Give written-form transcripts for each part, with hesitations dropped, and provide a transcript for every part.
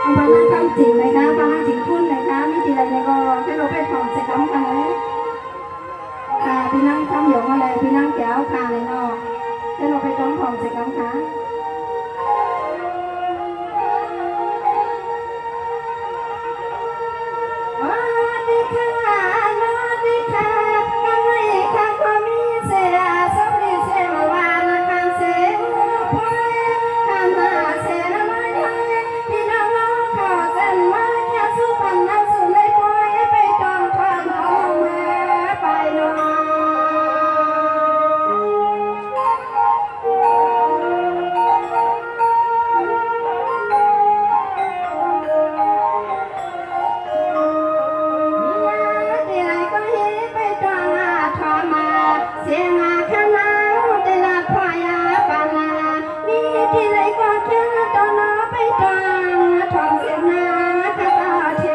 เอามานั่งคำจริงเลยนะมานั่งจริงทุ่นเลยนะมีทีไรเนี่ยก็ให้เราไปถอนใส่กำกันเลยค่ะพี่นั่งคำหยงอะไรพี่นั่งแก้วค่ะเลยเนาะให้เราไปต้องถอนใส่กำค่ะวัสดีค่ะสวัสดีค่ะกันไม่ข้างพอมีเสียสมดีเสียมาวันข้างเสียพอยข้างมาเสียมาพี่น้องน้องขอเส้นมาแค่สู้ปันน้ำสู้ไม่ปล่อยไปจองทอนเอามาไปนอนที่ไรก็ฮิไปจองทอนมาเสียงข้างน้ำแต่ละพอยปานามีที่ไรก็แค่ตอนน้อไปจองทองเสียนาข้าตาเช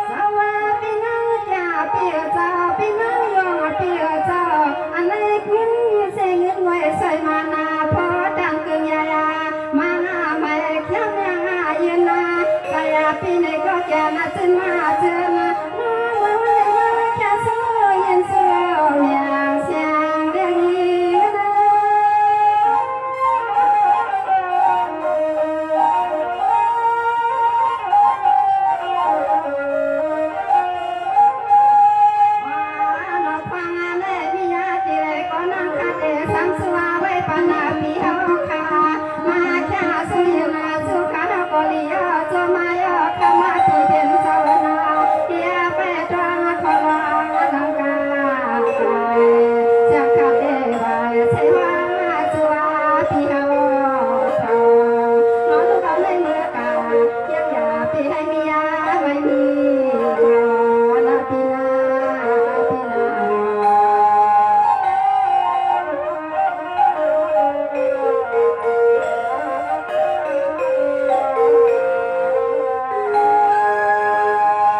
สวัสดีนะจ่าเปียเจ้าพี่น้องยองเปียเจ้าอันไหนคุณเสียเงินไว้ใส่มานาพอดังกึ่งยายามาไม่เขียวยังยืนนาใส่พี่ในก็แก่นาจึงมาเจอมาน้องมาวันไหนมาแค่สู้ยินสู้อย่างเสียงเรียงอีนะ ว่าเราฟังอะไรพี่ยาตีไรก็นั่งคาเตสังสวาไว้ปานาพี่เฮาคามาแค่สุยนาสุขาก็ลียจะมายอขมาที่เป็นสวนาเฮียไปจวงขอลองลังกาจะคาเตไว้ใช่ว่าจัวพี่เฮาคาน้องลูกเอาในมือกายังอย่าพี่ให้มียาไม่มีนาพี่นา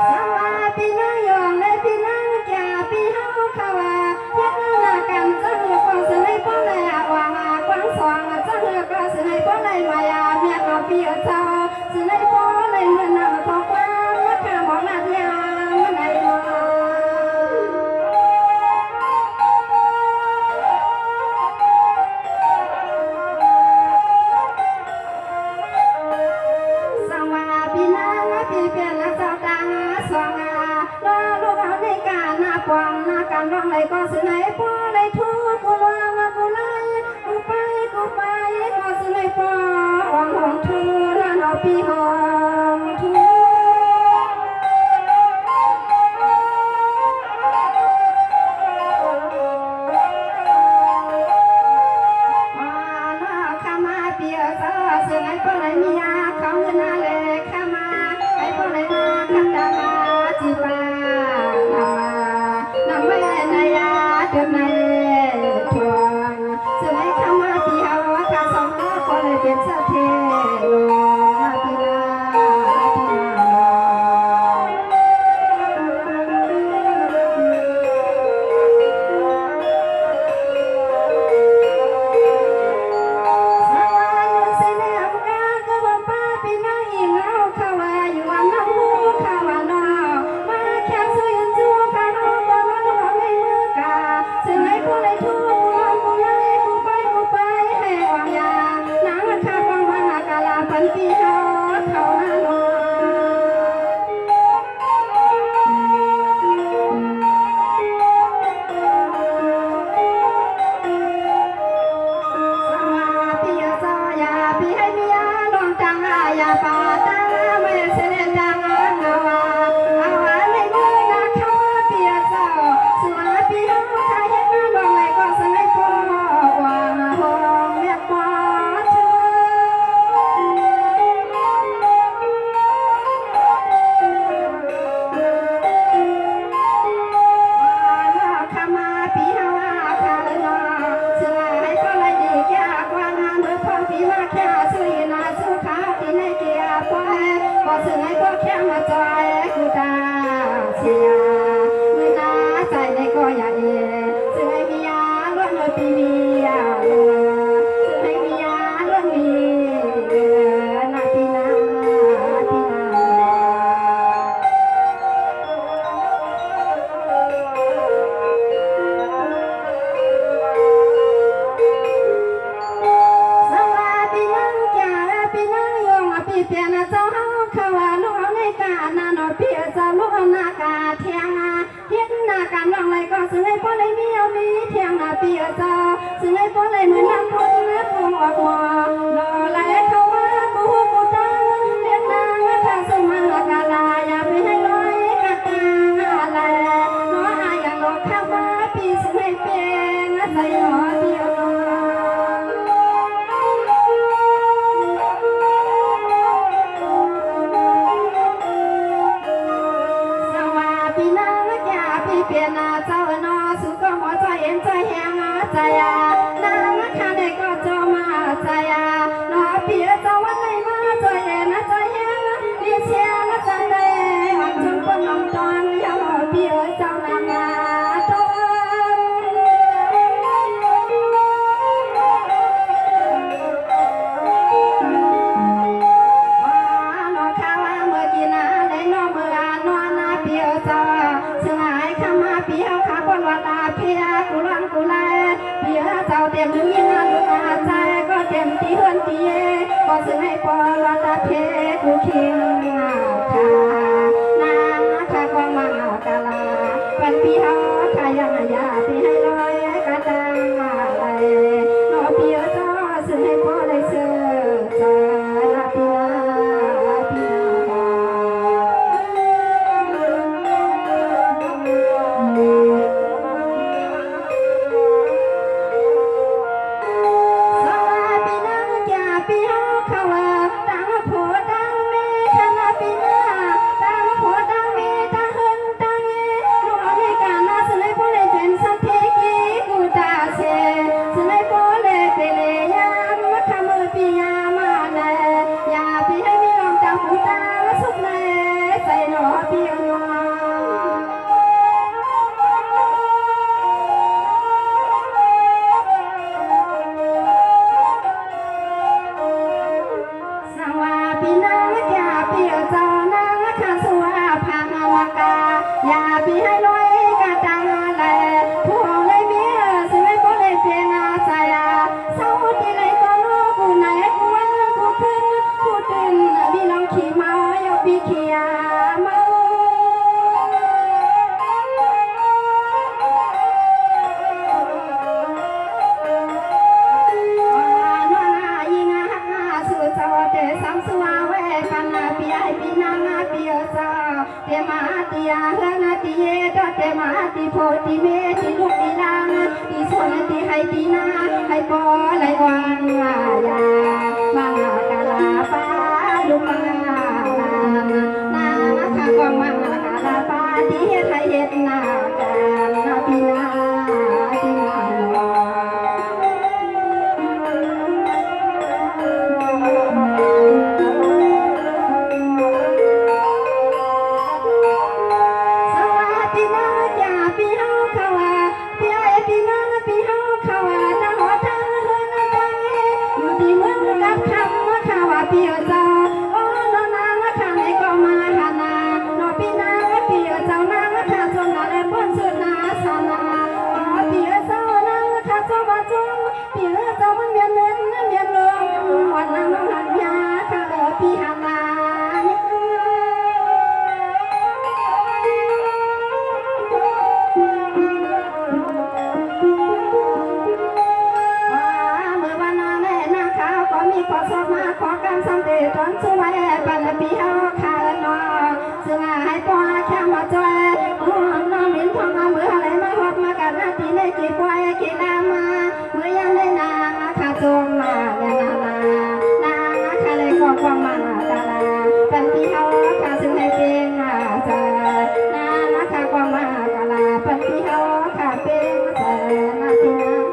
สวัสดีน้องยองและพี่น้องแก่พี่เฮาเขาว่ายักหน้ากันจังเหือก็สิให้ป้อเลยวางกว้างสว่างจังเหือก็สิให้ป้อเลยมายาเมียเอาพี่เจ้าสิให้ป้อเลยเมื่อนำทองกว้างมาข้ามองหน้าที่ยามมันได้มาสวัสดีนะพี่เพียรเจ้าดังสว่างรอลูกเอาในการหน้าปองหน้าการร้องเลยก็สิให้ป้อเลยทุกกูว่ามากูไล่กูไปก็สิให้ป้อห้องห้องทูแล้วเนาะพี่ห้องทู ว่าน้าข้ามาเปียเสอเสียงไอ้ปนไหนมียาเขาเงินนาเลข้ามาไอ้ปนไหนมาขัดตามาจีบานำไว้ในยาเดือบในทวงเสียงไอ้ข้ามาเปียว่าข้าสองตัวคนเลยเป็นเสถียรมาปีนา การลองไรก็ซื้อให้พ่อเลยมีเอามีเที่ยงนาปีเจ้าซื้อให้พ่อเลยเหมือนน้ำพุนและพุงออกหัวรอไหลเข้ามากูตั้งเรียกนางทางสมากาลาอย่าไปให้ลอยกะตาอะไรน้อหาอย่างหลอกข้าวมาปีซื้อให้เป็นใส่หอเดียวเปลี่ยนเจ้าเนาะสุก็หัวใจเอ็นใจแหงใจนางข้าได้ก็เจ้ามาใจเนาะเปียเจ้าวันไหนมาใจเอ็นใจแหงเรียเชียร์ใจได้วันจนคนน้องตอนยาวเปียเจ้านามาตอนว่าเนาะข้าว่าเมื่อกี้นะได้เนาะเมื่อนอนนะเปียเจ้าเปียขาบนวัดเปียกุลังกุไลเปียเจ้าเต็มยิ่งงานลูกอาใจก็เต็มที่เฮือนตีก็ซื้อให้ปอวัดเพกูเคียงค่ะนางข้ากองมากาลาเป็นเปียขายังยาปีให้ลอยกระดังอะไรนอเปียเจ้าซื้อให้ปอเลยเสือเจ้าเปียอย่าปีให้ลอยกะตังอะไรผู้เลยเมียสิไม่ก็เลยเปลี่ยนใจเศร้าที่ไรก็รู้กูไหนกูวันกูขึ้นกูตื่นพี่น้องขี่เมาอยากพี่ขี่เมาเตมาติยาเฮนาติเยดเตมาติโพติเมติลุกติลางติสนติให้ตินาให้ปอไหลวันลายามังกาลาปาลุมังนาข้ากองมังกาลาปาติเฮไทยเฮตนากันนาปินาตินาเปียเจ้าโอ้นอนางข้าในก็มาหานาโนปีนางเปียเจ้านางข้าจงนาได้พ้นสุดนาสานาโอ้เปียเจ้านางข้าจงมาจงเปียเจ้ามันเมียนเล่นเมียนลงวันนางหันยาข้าปีหานามีขอสอบมาขอการสังเกตตอนช่วยปันปีเอาขาละนอซึ่งให้ปอแค่มาจอยน้องมิ้นทองเอามืออะไรมาหอบมากันนาทีในกี่ควายกี่นามาเมื่อยังได้นาขาจงมาเนี่ยนาขาเลยกองมาตาลาเป็นปีเอาขาซึ่งให้เป็นจอยนาขากองมากาลาเป็นปีเอาขาเป็นเสนาทีนา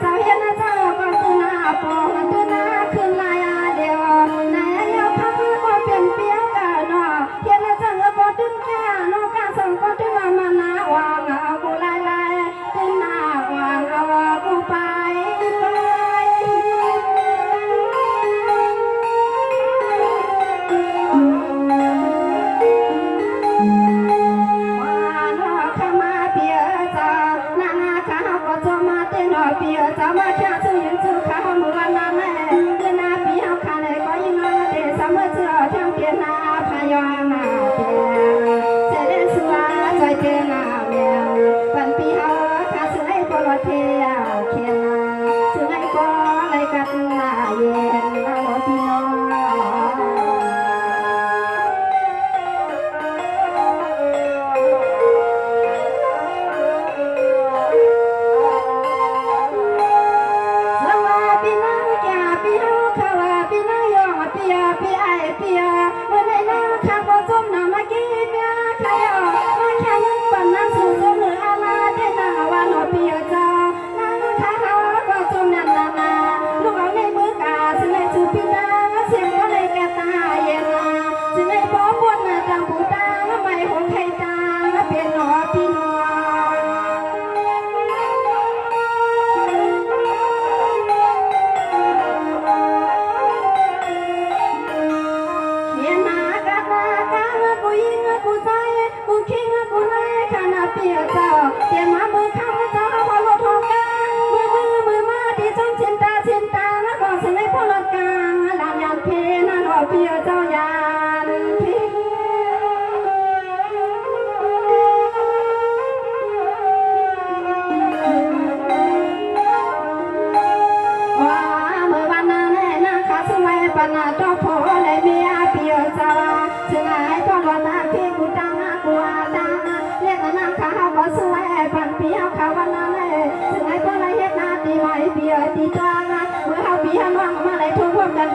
เจ้าเห็นนะเจ้า เจ้ามาแค่ชื่อยืนชื่อข้าวมือวันนั้นแม่เดือนนาปีเฮาขาเลยก็ยิ่งงาเดสามเมื่อเชื่อเที่ยงเพียรนาพายองนาเดียเจเดสัวใจเทนาเมียวปันปีเฮาขาชื่อให้ปลอดเทียเขียนนาชื่อให้ปอเลยกันนาเย็นนาโลพี่น้อง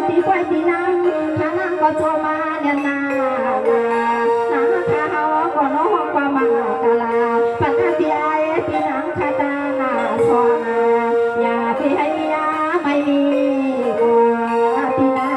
ตีไว้ตีนั่งข้านั่งก็โจมาเนี่ยนาข้าเฮาก็น้องกว่ามังกะลาปันอาปีไอปีนังคาตานาสวนาอย่าปีให้ยาไม่มีปีนาปีนา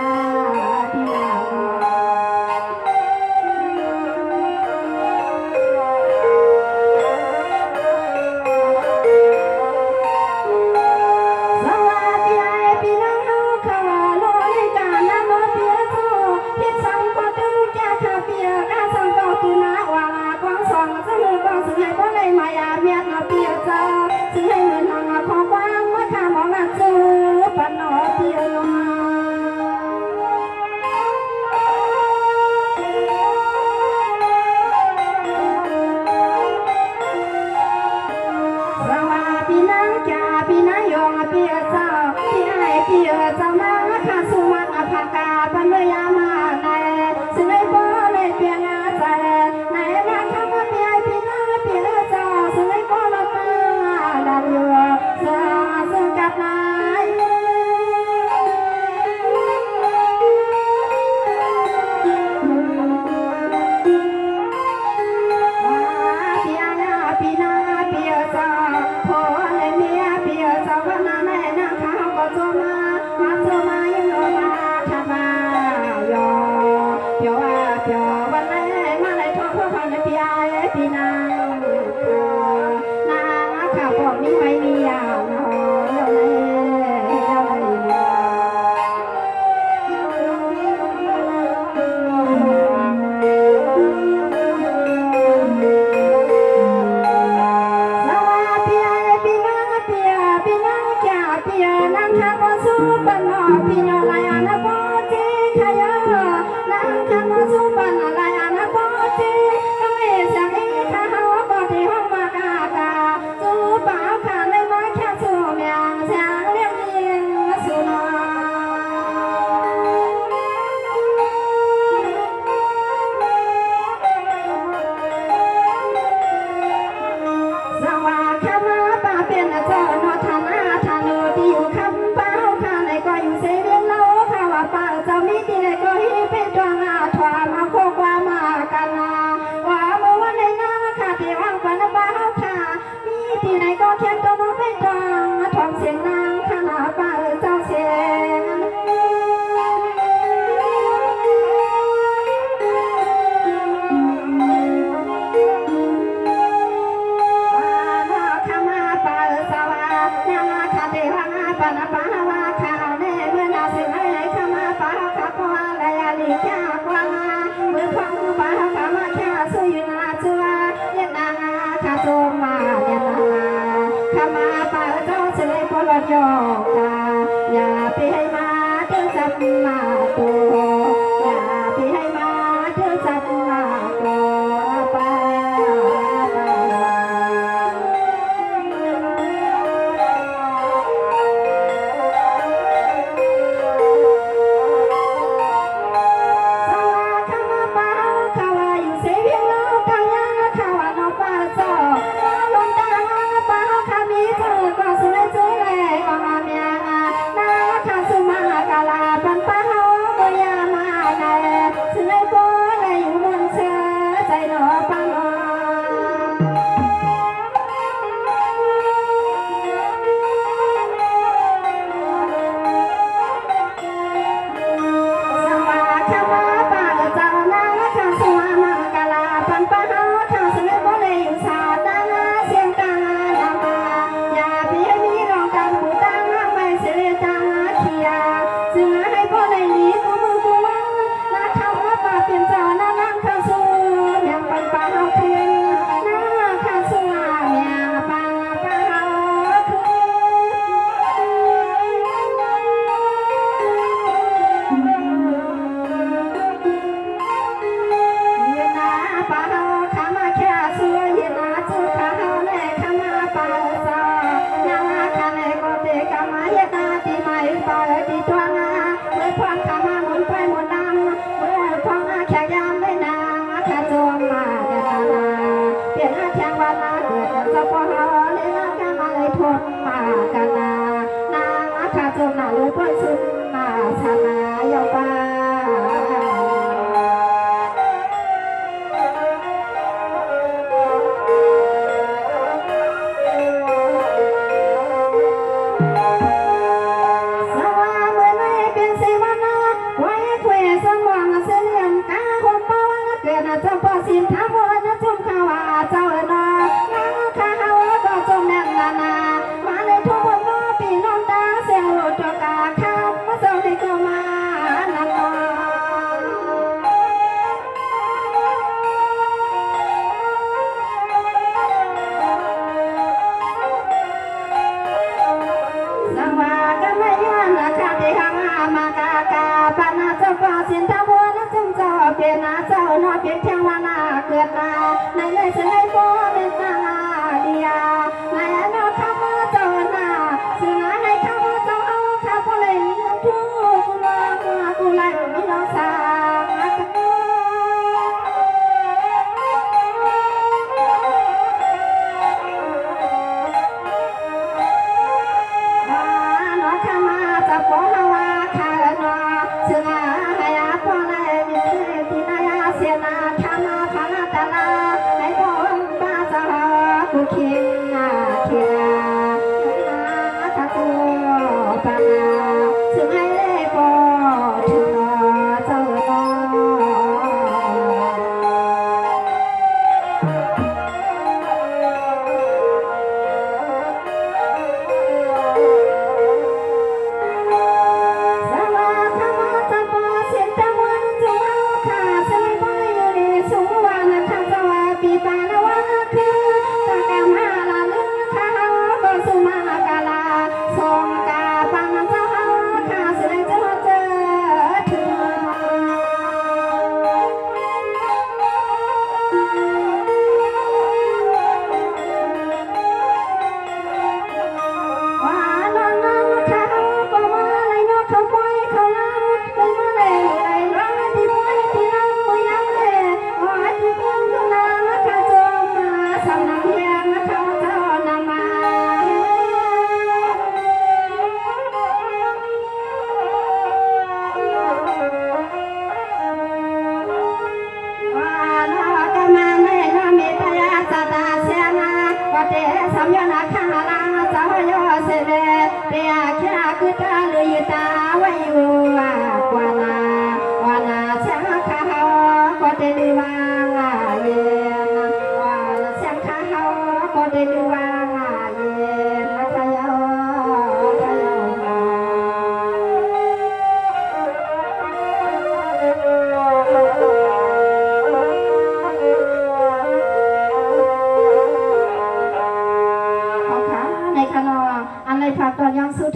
โย กาอย่าไปให้มาถึงสัมมาตัวอย่าไปให้มาถึงสัมมาตัวปา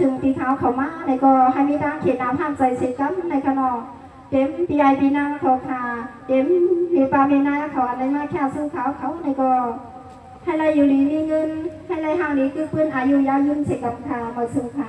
ถ ถึงปีเขาเขามาในก็ให้มีด้านเขตน้ำห้ามใจเสียกันในขนอเต็มปีไอปีนาเขาค่ะเต็มมีปลาเมนาเขาอะไรมาแค่สู้เขาในก็ให้ไรอยู่ดีมีเงินให้ไรห่างดีคือเพื่อนอายุยาวยืนเสียกันค่ะมาสู้ค่ะ